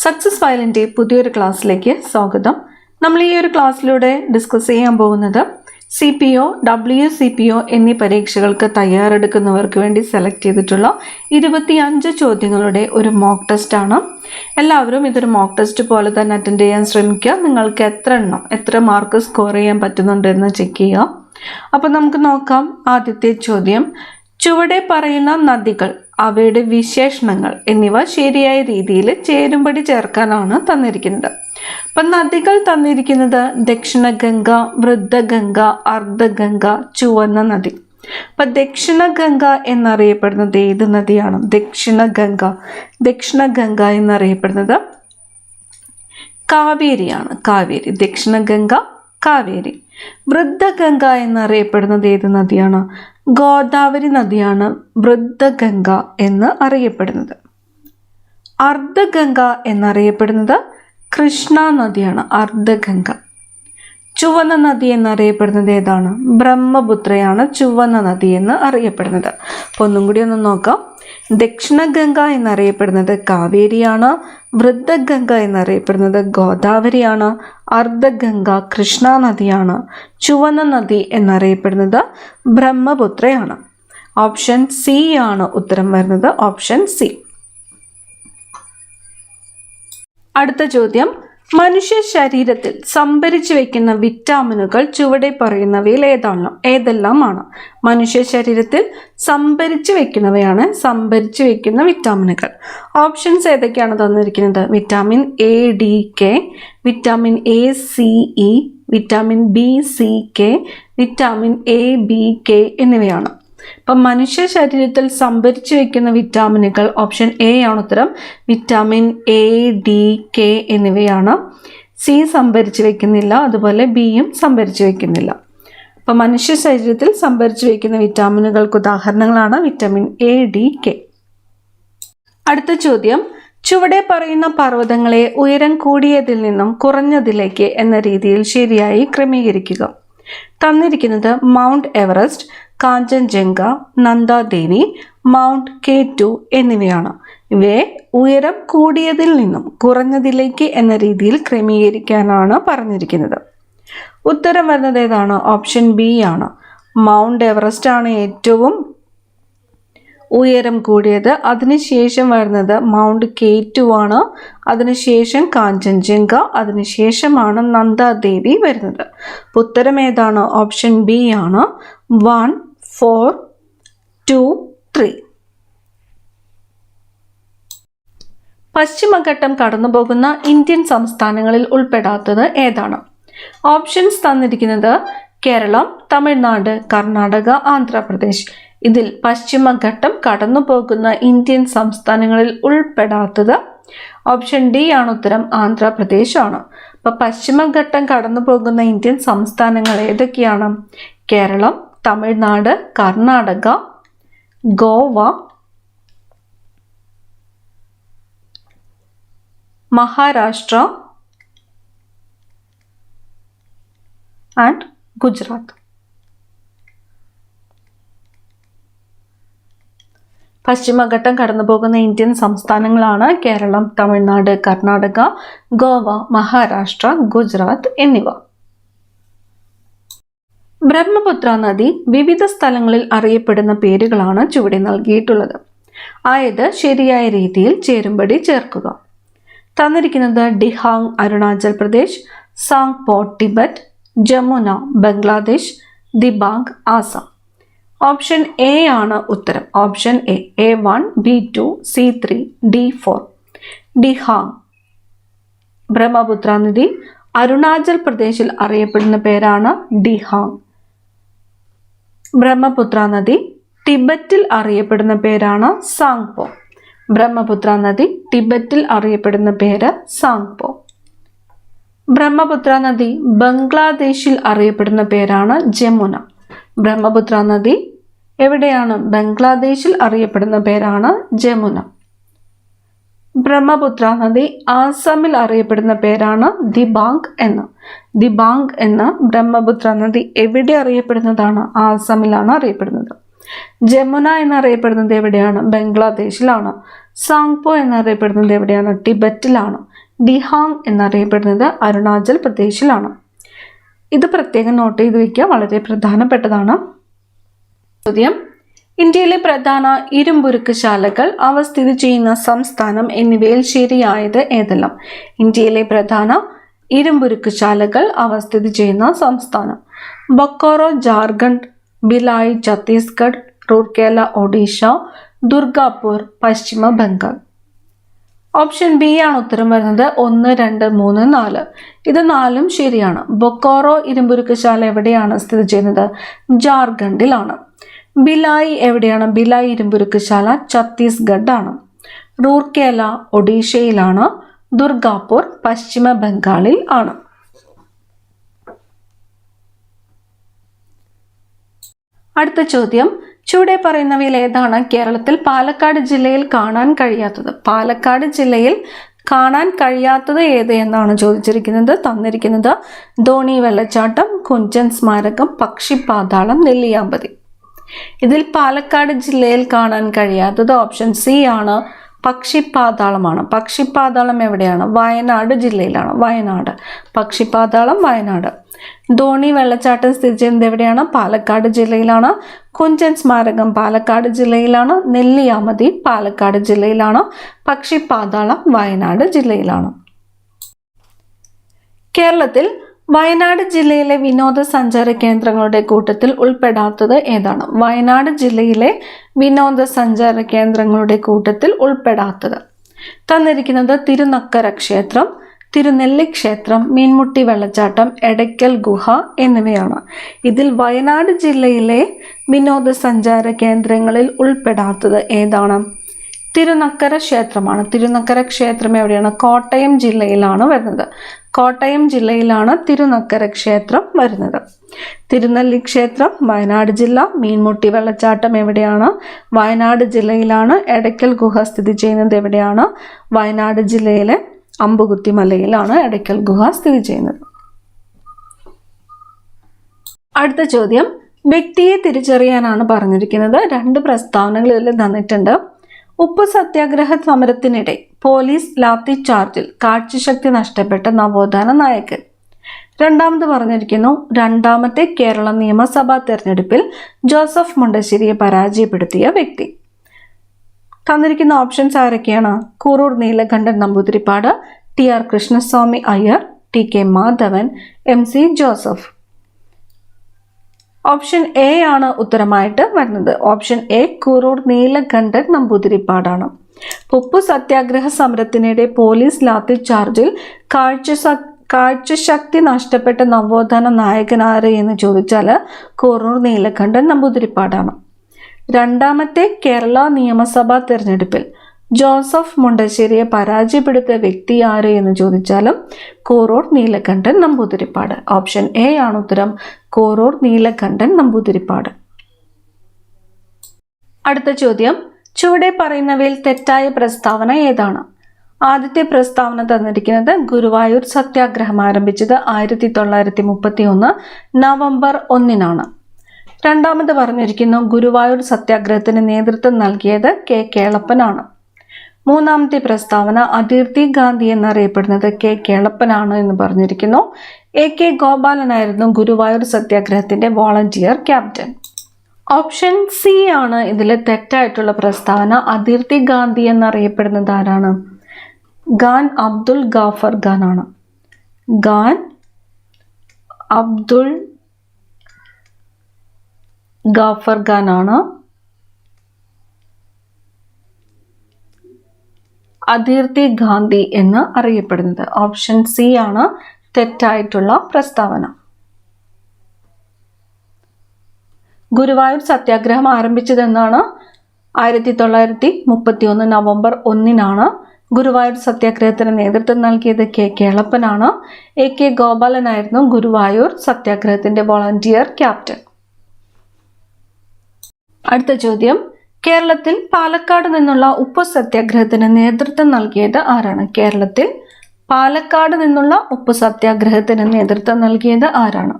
Success ഫയലിൻ്റെ പുതിയൊരു ക്ലാസ്സിലേക്ക് സ്വാഗതം. നമ്മൾ ഈ ഒരു ക്ലാസ്സിലൂടെ ഡിസ്കസ് ചെയ്യാൻ പോകുന്നത് CPO, WCPO എന്നീ പരീക്ഷകൾക്ക് തയ്യാറെടുക്കുന്നവർക്ക് വേണ്ടി സെലക്ട് ചെയ്തിട്ടുള്ള 25 ചോദ്യങ്ങളുടെ ഒരു മോക്ക് ടെസ്റ്റ് ആണ്. എല്ലാവരും ഇതൊരു മോക്ക് ടെസ്റ്റ് പോലെ തന്നെ അറ്റൻഡ് ചെയ്യാൻ ശ്രമിക്കുക. നിങ്ങൾക്ക് എത്ര മാർക്ക് സ്കോർ ചെയ്യാൻ പറ്റുന്നുണ്ടെന്ന് ചെക്ക് ചെയ്യുക. അപ്പോൾ നമുക്ക് നോക്കാം. ആദ്യത്തെ ചോദ്യം, ചുവടെ പറയുന്ന നദികൾ, അവയുടെ വിശേഷണങ്ങൾ എന്നിവ ശരിയായ രീതിയിൽ ചേരുംപടി ചേർക്കാനാണ് തന്നിരിക്കുന്നത്. അപ്പം നദികൾ തന്നിരിക്കുന്നത് ദക്ഷിണഗംഗ, വൃദ്ധഗംഗ, അർദ്ധഗംഗ, ചുവന്ന നദി. അപ്പം ദക്ഷിണഗംഗ എന്നറിയപ്പെടുന്നത് ഏത് നദിയാണ്? ദക്ഷിണഗംഗ എന്നറിയപ്പെടുന്നത് കാവേരിയാണ്. കാവേരി, ദക്ഷിണഗംഗ കാവേരി. വൃദ്ധഗംഗ എന്നറിയപ്പെടുന്നത് ഏത് നദിയാണ്? ഗോദാവരി നദിയാണ് വൃദ്ധഗംഗ എന്ന് അറിയപ്പെടുന്നത്. അർദ്ധഗംഗ എന്നറിയപ്പെടുന്നത് കൃഷ്ണ നദിയാണ്. അർദ്ധഗംഗ. ചുവന്ന നദി എന്നറിയപ്പെടുന്നത് ഏതാണ്? ബ്രഹ്മപുത്രയാണ് ചുവന്ന നദി എന്ന് അറിയപ്പെടുന്നത്. അപ്പോൾ ഒന്നും കൂടി ഒന്ന് നോക്കാം. ദക്ഷിണഗംഗ എന്നറിയപ്പെടുന്നത് കാവേരിയാണ്. വൃദ്ധഗംഗ എന്നറിയപ്പെടുന്നത് ഗോദാവരിയാണ്. അർദ്ധഗംഗ കൃഷ്ണ നദിയാണ്. ചുവന്ന നദി എന്നറിയപ്പെടുന്നത് ബ്രഹ്മപുത്രയാണ്. ഓപ്ഷൻ സി ആണ് ഉത്തരം വരുന്നത്. Option C. അടുത്ത ചോദ്യം, മനുഷ്യ ശരീരത്തിൽ സംഭരിച്ചു വെക്കുന്ന വിറ്റാമിനുകൾ ചുവടെ പറയുന്നവയിൽ ഏതെല്ലാമാണ്? മനുഷ്യ ശരീരത്തിൽ സംഭരിച്ചു വെക്കുന്ന വിറ്റാമിനുകൾ. ഓപ്ഷൻസ് ഏതൊക്കെയാണ് തന്നിരിക്കുന്നത്? Vitamin A, D, K, vitamin A, C, E, vitamin B, C, K, vitamin A, B, K എന്നിവയാണ്. അപ്പം മനുഷ്യ ശരീരത്തിൽ സംഭരിച്ചു വെക്കുന്ന വിറ്റാമിനുകൾ ഓപ്ഷൻ എ ആണ് ഉത്തരം. വിറ്റാമിൻ A, D, K എന്നിവയാണ്. സി സംഭരിച്ചു വെക്കുന്നില്ല, അതുപോലെ ബിയും സംഭരിച്ചു വെക്കുന്നില്ല. അപ്പം മനുഷ്യ ശരീരത്തിൽ സംഭരിച്ചു വെക്കുന്ന വിറ്റാമിനുകൾക്ക് ഉദാഹരണങ്ങളാണ് വിറ്റാമിൻ A, D, K. അടുത്ത ചോദ്യം, ചുവടെ പറയുന്ന പർവ്വതങ്ങളെ ഉയരം കൂടിയതിൽ നിന്നും കുറഞ്ഞതിലേക്ക് എന്ന രീതിയിൽ ശരിയായി ക്രമീകരിക്കുക. തന്നിരിക്കുന്നത് mount Everest, Kanchenjunga, Nandadevi, mount K2 എന്നിവയാണ്. ഇവയെ ഉയരം കൂടിയതിൽ നിന്നും കുറഞ്ഞതിലേക്ക് എന്ന രീതിയിൽ ക്രമീകരിക്കാനാണ് പറഞ്ഞിരിക്കുന്നത്. ഉത്തരം വരുന്നത് ഏതാണ്? ഓപ്ഷൻ ബി ആണ്. മൗണ്ട് എവറസ്റ്റ് ആണ് ഏറ്റവും ഉയരം കൂടിയത്. അതിനുശേഷം വരുന്നത് മൗണ്ട് K2 ആണ്. അതിനുശേഷം കാഞ്ചൻജംഗ, അതിനുശേഷമാണ് നന്ദാദേവി വരുന്നത്. ഉത്തരം ഏതാണ്? ഓപ്ഷൻ ബി ആണ്. 1, 4, 2, 3. പശ്ചിമഘട്ടം കടന്നുപോകുന്ന ഇന്ത്യൻ സംസ്ഥാനങ്ങളിൽ ഉൾപ്പെടാത്തത് ഏതാണ്? ഓപ്ഷൻസ് തന്നിരിക്കുന്നത് കേരളം, തമിഴ്നാട്, കർണാടക, ആന്ധ്രാപ്രദേശ്. ഇതിൽ പശ്ചിമഘട്ടം കടന്നു പോകുന്ന ഇന്ത്യൻ സംസ്ഥാനങ്ങളിൽ ഉൾപ്പെടാത്തത് ഓപ്ഷൻ ഡി ആണ് ഉത്തരം. ആന്ധ്രാപ്രദേശ് ആണ്. അപ്പോൾ പശ്ചിമഘട്ടം കടന്നു പോകുന്ന ഇന്ത്യൻ സംസ്ഥാനങ്ങൾ ഏതൊക്കെയാണ്? കേരളം, തമിഴ്നാട്, കർണാടക, ഗോവ, മഹാരാഷ്ട്ര ആൻഡ് ഗുജറാത്ത്. പശ്ചിമഘട്ടം കടന്നു പോകുന്ന ഇന്ത്യൻ സംസ്ഥാനങ്ങളാണ് കേരളം, തമിഴ്നാട്, കർണാടക, ഗോവ, മഹാരാഷ്ട്ര, ഗുജറാത്ത് എന്നിവ. ബ്രഹ്മപുത്ര നദി വിവിധ സ്ഥലങ്ങളിൽ അറിയപ്പെടുന്ന പേരുകളാണ് ചുവടെ നൽകിയിട്ടുള്ളത്. ആയത് ശരിയായ രീതിയിൽ ചേരുംപടി ചേർക്കുക. തന്നിരിക്കുന്നത് ഡിഹാങ് അരുണാചൽ പ്രദേശ്, സാങ്പോ ടിബറ്റ്, ജമുന ബംഗ്ലാദേശ്, ദിബാങ് ആസാം. ഓപ്ഷൻ എ ആണ് ഉത്തരം. Option A. A1, B2, C3, D4. Dihang. Brahmaputra നദി അരുണാചൽ പ്രദേശിൽ അറിയപ്പെടുന്ന പേരാണ് ഡിഹാങ്. ബ്രഹ്മപുത്ര നദി ടിബറ്റിൽ അറിയപ്പെടുന്ന പേരാണ് സാങ്പോ. ബ്രഹ്മപുത്ര നദി ടിബറ്റിൽ അറിയപ്പെടുന്ന പേര് സാങ്പോ. ബ്രഹ്മപുത്ര നദി ബംഗ്ലാദേശിൽ അറിയപ്പെടുന്ന പേരാണ് ജമുന. ബ്രഹ്മപുത്ര നദി എവിടെയാണ്? ബംഗ്ലാദേശിൽ അറിയപ്പെടുന്ന പേരാണ് ജമുന. ബ്രഹ്മപുത്ര നദി ആസാമിൽ അറിയപ്പെടുന്ന പേരാണ് ദിബാങ് എന്ന്. ദിബാങ് എന്ന ബ്രഹ്മപുത്ര നദി എവിടെ അറിയപ്പെടുന്നതാണ്? ആസാമിലാണ് അറിയപ്പെടുന്നത്. ജമുന എന്നറിയപ്പെടുന്നത് എവിടെയാണ്? ബംഗ്ലാദേശിലാണ്. സാങ്പോ എന്നറിയപ്പെടുന്നത് എവിടെയാണ്? ടിബറ്റിലാണ്. ദിഹാങ് എന്നറിയപ്പെടുന്നത് അരുണാചൽ പ്രദേശിലാണ്. ഇത് പ്രത്യേകം നോട്ട് ചെയ്ത് വയ്ക്കുക, വളരെ പ്രധാനപ്പെട്ടതാണ്. ചോദ്യം: ഇന്ത്യയിലെ പ്രധാന ഇരുമ്പുരുക്ക് ശാലകൾ അവ സ്ഥിതി ചെയ്യുന്ന സംസ്ഥാനം എന്നിവയിൽ ശരിയായത് ഏതെല്ലാം? ഇന്ത്യയിലെ പ്രധാന ഇരുമ്പുരുക്ക് ശാലകൾ അവ സ്ഥിതി ചെയ്യുന്ന സംസ്ഥാനം: ബൊക്കോറോ ജാർഖണ്ഡ്, ഭിലായി ഛത്തീസ്ഗഡ്, റൂർക്കേല ഒഡീഷ, ദുർഗാപൂർ പശ്ചിമ ബംഗാൾ. ഓപ്ഷൻ ബി ആണ് ഉത്തരം വരുന്നത്. 1, 2, 3, 4. ഇത് 4ഉം ശരിയാണ്. ബൊക്കോറോ ഇരുമ്പുരുക്കുശാല എവിടെയാണ് സ്ഥിതി ചെയ്യുന്നത്? ജാർഖണ്ഡിലാണ്. ഭിലായി എവിടെയാണ്? ഭിലായി ഇരുമ്പുരുക്കുശാല ഛത്തീസ്ഗഡ് ആണ്. റൂർക്കേല ഒഡീഷയിലാണ്. ദുർഗാപൂർ പശ്ചിമ ബംഗാളിൽ ആണ്. അടുത്ത ചോദ്യം: ചുവടെ പറയുന്നവയിൽ ഏതാണ് കേരളത്തിൽ പാലക്കാട് ജില്ലയിൽ കാണാൻ കഴിയാത്തത്? പാലക്കാട് ജില്ലയിൽ കാണാൻ കഴിയാത്തത് ഏത് എന്നാണ് ചോദിച്ചിരിക്കുന്നത്. തന്നിരിക്കുന്നത് ധോണി വെള്ളച്ചാട്ടം, കുഞ്ചൻ സ്മാരകം, പക്ഷിപാതാളം, നെല്ലിയാമ്പതി. ഇതിൽ പാലക്കാട് ജില്ലയിൽ കാണാൻ കഴിയാത്തത് ഓപ്ഷൻ സി ആണ്, പക്ഷിപാതാളമാണ്. പക്ഷിപാതാളം എവിടെയാണ്? വയനാട് ജില്ലയിലാണ്. വയനാട്. പക്ഷിപാതാളം വയനാട്. ധോണി വെള്ളച്ചാട്ടം സ്ഥിതി ചെയ്യുന്നത് എവിടെയാണ്? പാലക്കാട് ജില്ലയിലാണ്. കുഞ്ചൻ സ്മാരകം പാലക്കാട് ജില്ലയിലാണ്. നെല്ലിയാമ്പതി പാലക്കാട് ജില്ലയിലാണ്. പക്ഷിപാതാളം വയനാട് ജില്ലയിലാണ്. കേരളത്തിൽ വയനാട് ജില്ലയിലെ വിനോദസഞ്ചാര കേന്ദ്രങ്ങളുടെ കൂട്ടത്തിൽ ഉൾപ്പെടാത്തത് ഏതാണ്? വയനാട് ജില്ലയിലെ വിനോദസഞ്ചാര കേന്ദ്രങ്ങളുടെ കൂട്ടത്തിൽ ഉൾപ്പെടാത്തത് തന്നിരിക്കുന്നത് തിരുനക്കര ക്ഷേത്രം, തിരുനെല്ലി ക്ഷേത്രം, മീൻമുട്ടി വെള്ളച്ചാട്ടം, എടയ്ക്കൽ ഗുഹ എന്നിവയാണ്. ഇതിൽ വയനാട് ജില്ലയിലെ വിനോദസഞ്ചാര കേന്ദ്രങ്ങളിൽ ഉൾപ്പെടാത്തത് ഏതാണ്? തിരുനക്കര ക്ഷേത്രമാണ്. തിരുനക്കര ക്ഷേത്രം എവിടെയാണ്? കോട്ടയം ജില്ലയിലാണ് വരുന്നത്. കോട്ടയം ജില്ലയിലാണ് തിരുനക്കര ക്ഷേത്രം വരുന്നത്. തിരുനെല്ലി ക്ഷേത്രം വയനാട് ജില്ല. മീൻമുട്ടി വെള്ളച്ചാട്ടം എവിടെയാണ്? വയനാട് ജില്ലയിലാണ്. എടയ്ക്കൽ ഗുഹ സ്ഥിതി ചെയ്യുന്നത് എവിടെയാണ്? വയനാട് ജില്ലയിലെ അമ്പുകുത്തി മലയിലാണ് എടയ്ക്കൽ ഗുഹ സ്ഥിതി ചെയ്യുന്നത്. അടുത്ത ചോദ്യം: വ്യക്തിയെ തിരിച്ചറിയാനാണ് പറഞ്ഞിരിക്കുന്നത്. 2 പ്രസ്താവനകൾ ഇതിൽ തന്നിട്ടുണ്ട്. ഉപ്പു സത്യാഗ്രഹ സമരത്തിനിടെ പോലീസ് ലാത്തി ചാർജിൽ കാഴ്ചശക്തി നഷ്ടപ്പെട്ട നവോത്ഥാന നായകൻ. രണ്ടാമത് പറഞ്ഞിരിക്കുന്നു, 2ാമത്തെ കേരള നിയമസഭാ തെരഞ്ഞെടുപ്പിൽ ജോസഫ് മുണ്ടശ്ശേരിയെ പരാജയപ്പെടുത്തിയ വ്യക്തി. തന്നിരിക്കുന്ന ഓപ്ഷൻസ് ആരൊക്കെയാണ്? Kurur Neelakantan Namboothiripad, TR Krishnaswamy Iyer, TK Madhavan, MC Joseph. Option A ആണ് ഉത്തരമായിട്ട് വരുന്നത്. ഓപ്ഷൻ എ കൂറൂർ നീലകണ്ഠൻ നമ്പൂതിരിപ്പാടാണ്. ഉപ്പു സത്യാഗ്രഹ സമരത്തിനിടെ പോലീസ് ലാത്തി ചാർജിൽ കാഴ്ചശക്തി നഷ്ടപ്പെട്ട നവോത്ഥാന നായകൻ ആര് എന്ന് ചോദിച്ചാൽ കൂറൂർ നീലകണ്ഠൻ നമ്പൂതിരിപ്പാടാണ്. 2ാമത്തെ കേരള നിയമസഭാ തെരഞ്ഞെടുപ്പിൽ ജോസഫ് മുണ്ടശ്ശേരിയെ പരാജയപ്പെടുത്തിയ വ്യക്തി ആര് എന്ന് ചോദിച്ചാലും കൂറൂർ നീലകണ്ഠൻ നമ്പൂതിരിപ്പാട്. ഓപ്ഷൻ എ ആണ് ഉത്തരം, കൂറൂർ നീലകണ്ഠൻ നമ്പൂതിരിപ്പാട്. അടുത്ത ചോദ്യം: ചുവടെ പറയുന്നവയിൽ തെറ്റായ പ്രസ്താവന ഏതാണ്? ആദ്യത്തെ പ്രസ്താവന തന്നിരിക്കുന്നത് ഗുരുവായൂർ സത്യാഗ്രഹം ആരംഭിച്ചത് 1931 നവംബർ 1-നാണ്. 2ാമത് പറഞ്ഞിരിക്കുന്നു ഗുരുവായൂർ സത്യാഗ്രഹത്തിന് നേതൃത്വം നൽകിയത് K കേളപ്പനാണ്. 3ാമത്തെ പ്രസ്താവന അതിർത്തി ഗാന്ധി എന്നറിയപ്പെടുന്നത് K കേളപ്പനാണ് എന്ന് പറഞ്ഞിരിക്കുന്നു. AK ഗോപാലനായിരുന്നു ഗുരുവായൂർ സത്യാഗ്രഹത്തിന്റെ വോളണ്ടിയർ ക്യാപ്റ്റൻ. ഓപ്ഷൻ സി ആണ് ഇതിലെ തെറ്റായിട്ടുള്ള പ്രസ്താവന. അതിർത്തി ഗാന്ധി എന്നറിയപ്പെടുന്നത് ആരാണ്? ഖാൻ അബ്ദുൽ ഗാഫർ ഖാൻ ആണ്. ഖാൻ അബ്ദുൽ ഗാഫർ ഖാൻ ആണ് അതിർത്തി ഗാന്ധി എന്ന് അറിയപ്പെടുന്നത്. ഓപ്ഷൻ സി ആണ് തെറ്റായിട്ടുള്ള പ്രസ്താവന. ഗുരുവായൂർ സത്യാഗ്രഹം ആരംഭിച്ചതെന്നാണ് 1931 നവംബർ 1-നാണ്. ഗുരുവായൂർ സത്യാഗ്രഹത്തിന് നേതൃത്വം നൽകിയത് K കേളപ്പനാണ്. AK ഗോപാലനായിരുന്നു ഗുരുവായൂർ സത്യാഗ്രഹത്തിന്റെ വോളണ്ടിയർ ക്യാപ്റ്റൻ. അടുത്ത ചോദ്യം: കേരളത്തിൽ പാലക്കാട് നിന്നുള്ള ഉപ്പു സത്യാഗ്രഹത്തിന് നേതൃത്വം നൽകിയത് ആരാണ്? കേരളത്തിൽ പാലക്കാട് നിന്നുള്ള ഉപ്പു സത്യാഗ്രഹത്തിന് നേതൃത്വം നൽകിയത് ആരാണ്?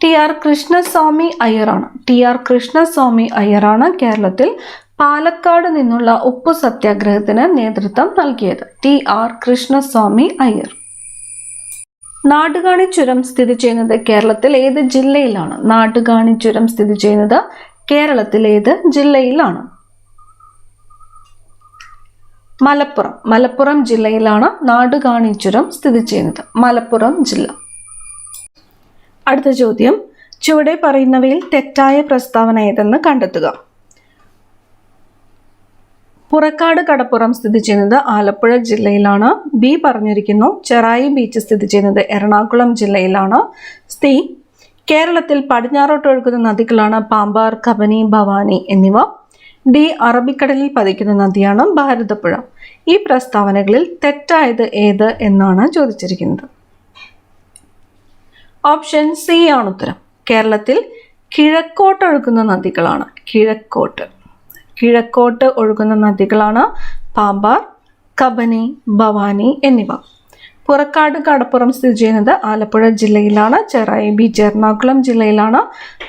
TR കൃഷ്ണസ്വാമി അയ്യറാണ്. TR കൃഷ്ണസ്വാമി അയ്യറാണ് കേരളത്തിൽ പാലക്കാട് നിന്നുള്ള ഉപ്പു സത്യാഗ്രഹത്തിന് നേതൃത്വം നൽകിയത്? TR കൃഷ്ണസ്വാമി അയ്യർ. നാടുകാണി ചുരം സ്ഥിതി ചെയ്യുന്നത് കേരളത്തിൽ ഏത് ജില്ലയിലാണ്? നാടുകാണി ചുരം സ്ഥിതി ചെയ്യുന്നത് കേരളത്തിൽ ഏത് ജില്ലയിലാണ്? മലപ്പുറം. മലപ്പുറം ജില്ലയിലാണ് നാടുകാണി ചുരം സ്ഥിതി ചെയ്യുന്നത്. മലപ്പുറം ജില്ല. അടുത്ത ചോദ്യം, ചുവടെ പറയുന്നവയിൽ തെറ്റായ പ്രസ്താവന ഏതെന്ന് കണ്ടെത്തുക. പുറക്കാട് കടപ്പുറം സ്ഥിതി ചെയ്യുന്നത് ആലപ്പുഴ ജില്ലയിലാണ്. ബി പറഞ്ഞിരിക്കുന്നു. ചെറായി ബീച്ച് സ്ഥിതി ചെയ്യുന്നത് എറണാകുളം ജില്ലയിലാണ്. സി കേരളത്തിൽ പടിഞ്ഞാറോട്ട് ഒഴുകുന്ന നദികളാണ് പാമ്പാർ, കബനി, ഭവാനി എന്നിവ. ഡി അറബിക്കടലിൽ പതിക്കുന്ന നദിയാണ് ഭാരതപ്പുഴ. ഈ പ്രസ്താവനകളിൽ തെറ്റായത് ഏത് എന്നാണ് ചോദിച്ചിരിക്കുന്നത്. ഓപ്ഷൻ സി ആണ് ഉത്തരം. കേരളത്തിൽ കിഴക്കോട്ട് ഒഴുകുന്ന നദികളാണ്. കിഴക്കോട്ട് ഒഴുകുന്ന നദികളാണ് പാമ്പാർ, കബനി, ഭവാനി എന്നിവ. പുറക്കാട് കടപ്പുറം സ്ഥിതി ചെയ്യുന്നത് ആലപ്പുഴ ജില്ലയിലാണ്. ചെറായി ബീച്ച് എറണാകുളം ജില്ലയിലാണ്.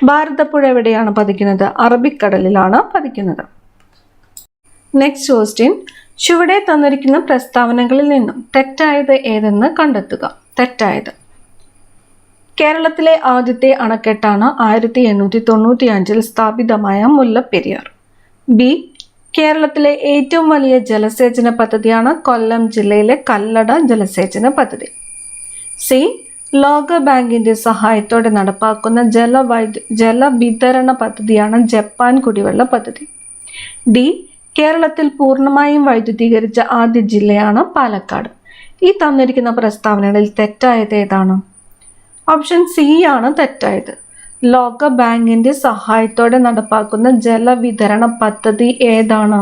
ഭാരതപ്പുഴ എവിടെയാണ് പതിക്കുന്നത്? അറബിക്കടലിലാണ് പതിക്കുന്നത്. നെക്സ്റ്റ് ക്വസ്റ്റ്യൻ, ചുവടെ തന്നിരിക്കുന്ന പ്രസ്താവനകളിൽ നിന്നും തെറ്റായത് ഏതെന്ന് കണ്ടെത്തുക. തെറ്റായത്: കേരളത്തിലെ ആദ്യത്തെ അണക്കെട്ടാണ് 1895 സ്ഥാപിതമായ മുല്ലപ്പെരിയാർ. ബി കേരളത്തിലെ ഏറ്റവും വലിയ ജലസേചന പദ്ധതിയാണ് കൊല്ലം ജില്ലയിലെ കല്ലട ജലസേചന പദ്ധതി. സി ലോക ബാങ്കിന്റെ സഹായത്തോടെ നടപ്പാക്കുന്ന ജലവിതരണ പദ്ധതിയാണ് ജപ്പാൻ കുടിവെള്ള പദ്ധതി. ഡി കേരളത്തിൽ പൂർണ്ണമായും വൈദ്യുതീകരിച്ച ആദ്യ ജില്ലയാണ് പാലക്കാട്. ഈ തന്നിരിക്കുന്ന പ്രസ്താവനകളിൽ തെറ്റായത് ഏതാണ്? ഓപ്ഷൻ സി ആണ് തെറ്റായത്. ലോക ബാങ്കിന്റെ സഹായത്തോടെ നടപ്പാക്കുന്ന ജലവിതരണ പദ്ധതി ഏതാണ്?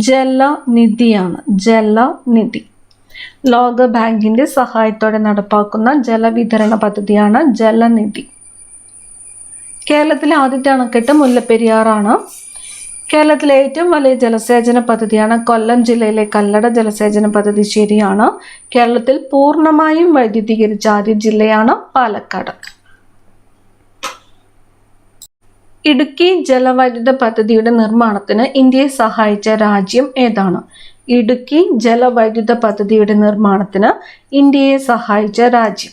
ജലനിധിയാണ്. ജലനിധി. ലോക ബാങ്കിന്റെ സഹായത്തോടെ നടപ്പാക്കുന്ന ജലവിതരണ പദ്ധതിയാണ് ജലനിധി. കേരളത്തിലെ ആദ്യത്തെ അണക്കെട്ട് മുല്ലപ്പെരിയാറാണ്. കേരളത്തിലെ ഏറ്റവും വലിയ ജലസേചന പദ്ധതിയാണ് കൊല്ലം ജില്ലയിലെ കല്ലട ജലസേചന പദ്ധതി. ശരിയാണ്. കേരളത്തിൽ പൂർണ്ണമായും വൈദ്യുതീകരിച്ച ആദ്യ ജില്ലയാണ് പാലക്കാട്. ഇടുക്കി ജലവൈദ്യുത പദ്ധതിയുടെ നിർമ്മാണത്തിന് ഇന്ത്യയെ സഹായിച്ച രാജ്യം ഏതാണ്? ഇടുക്കി ജലവൈദ്യുത പദ്ധതിയുടെ നിർമ്മാണത്തിന് ഇന്ത്യയെ സഹായിച്ച രാജ്യം.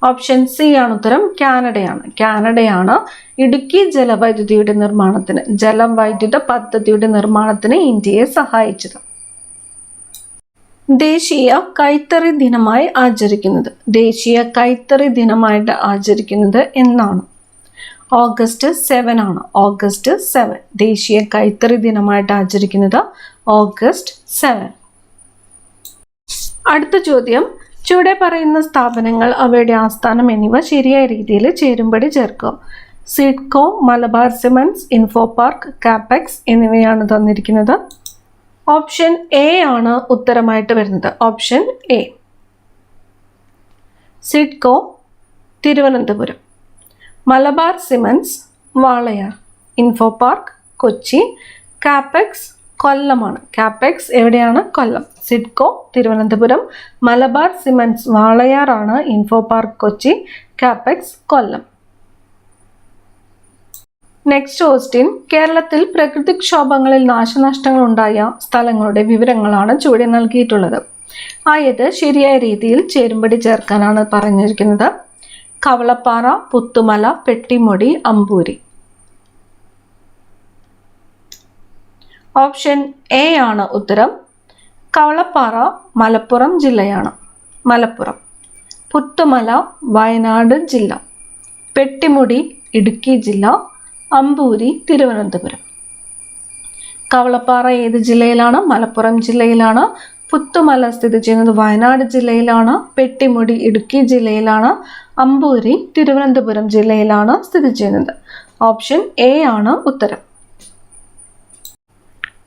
ഓപ്ഷൻ സി ആണ് ഉത്തരം. കാനഡയാണ് ഇടുക്കി ജലവൈദ്യുത പദ്ധതിയുടെ നിർമ്മാണത്തിന് ഇന്ത്യയെ സഹായിച്ചത്. ദേശീയ കൈത്തറി ദിനമായി ആചരിക്കുന്നത്. ദേശീയ കൈത്തറി ദിനമായിട്ട് ആചരിക്കുന്നത് എന്നാണ്? ഓഗസ്റ്റ് 7 ആണ്. ഓഗസ്റ്റ് 7 ദേശീയ കൈത്തറി ദിനമായിട്ട് ആചരിക്കുന്നത് ഓഗസ്റ്റ് 7. അടുത്ത ചോദ്യം, ചുവടെ പറയുന്ന സ്ഥാപനങ്ങൾ, അവയുടെ ആസ്ഥാനം എന്നിവ ശരിയായ രീതിയിൽ ചേരുംപടി ചേർക്കുക. SIDCO, Malabar cements, info park, Capex എന്നിവയാണ് തന്നിരിക്കുന്നത്. ഓപ്ഷൻ എ ആണ് ഉത്തരമായിട്ട് വരുന്നത്. Option A. SIDCO Thiruvananthapuram, Malabar cements Walayar, info park Kochi, Capex കൊല്ലമാണ്. കാപെക്സ് എവിടെയാണ്? കൊല്ലം. സിഡ്കോ തിരുവനന്തപുരം, മലബാർ സിമന്റ്സ് വാളയാർ ആണ്, info park Kochi, Capex Kollam. Next question, കേരളത്തിൽ പ്രകൃതിക്ഷോഭങ്ങളിൽ നാശനഷ്ടങ്ങൾ ഉണ്ടായ സ്ഥലങ്ങളുടെ വിവരങ്ങളാണ് ചുവടെ നൽകിയിട്ടുള്ളത്. ആയത് ശരിയായ രീതിയിൽ ചേരുംപടി ചേർക്കാനാണ് പറഞ്ഞിരിക്കുന്നത്. കവളപ്പാറ, പുത്തുമല, പെട്ടിമുടി, അമ്പൂരി. ഓപ്ഷൻ എ ആണ് ഉത്തരം. കവളപ്പാറ മലപ്പുറം ജില്ലയാണ്. മലപ്പുറം. പുത്തുമല വയനാട് ജില്ല. പെട്ടിമുടി ഇടുക്കി ജില്ല. അമ്പൂരി തിരുവനന്തപുരം. കവളപ്പാറ ഏത് ജില്ലയിലാണ്? മലപ്പുറം ജില്ലയിലാണ്. പുത്തുമല സ്ഥിതി ചെയ്യുന്നത് വയനാട് ജില്ലയിലാണ്. പെട്ടിമുടി ഇടുക്കി ജില്ലയിലാണ്. അമ്പൂരി തിരുവനന്തപുരം ജില്ലയിലാണ് സ്ഥിതി ചെയ്യുന്നത്. ഓപ്ഷൻ എ ആണ് ഉത്തരം.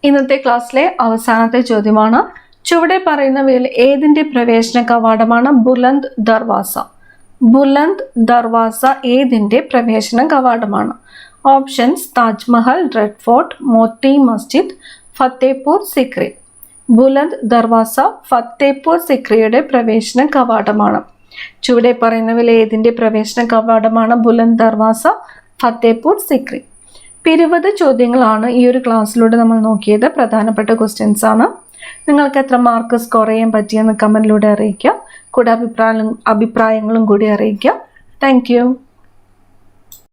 ഇന്നത്തെ ക്ലാസ്സിലെ അവസാനത്തെ ചോദ്യമാണ്. ചുവടെ പറയുന്നവയിൽ ഏതിന്റെ പ്രവേശന കവാടമാണ് ബുലന്ദ് ദർവാസ? ബുലന്ദ് ദർവാസ ഏതിന്റെ പ്രവേശന കവാടമാണ്? Options: Taj Mahal, red fort, Moti മസ്ജിദ്, ഫത്തേപൂർ സിക്രി. ബുലന്ദ് ദർവാസ ഫത്തേപൂർ സിക്രിയുടെ പ്രവേശന കവാടമാണ്. ചുവടെ പറയുന്നവയിൽ ഏതിന്റെ പ്രവേശന കവാടമാണ് ബുലന്ദ് ദർവാസ? ഫത്തേപൂർ സിക്രി. 20 ചോദ്യങ്ങളാണ് ഈ ഒരു ക്ലാസ്സിലൂടെ നമ്മൾ നോക്കിയത്. പ്രധാനപ്പെട്ട ക്വസ്റ്റ്യൻസ് ആണ്. നിങ്ങൾക്ക് എത്ര മാർക്ക് സ്കോർ ചെയ്യാൻ പറ്റിയെന്ന് കമൻറ്റിലൂടെ അറിയിക്കുക. കൂടെ അഭിപ്രായങ്ങളും കൂടി അറിയിക്കുക. താങ്ക്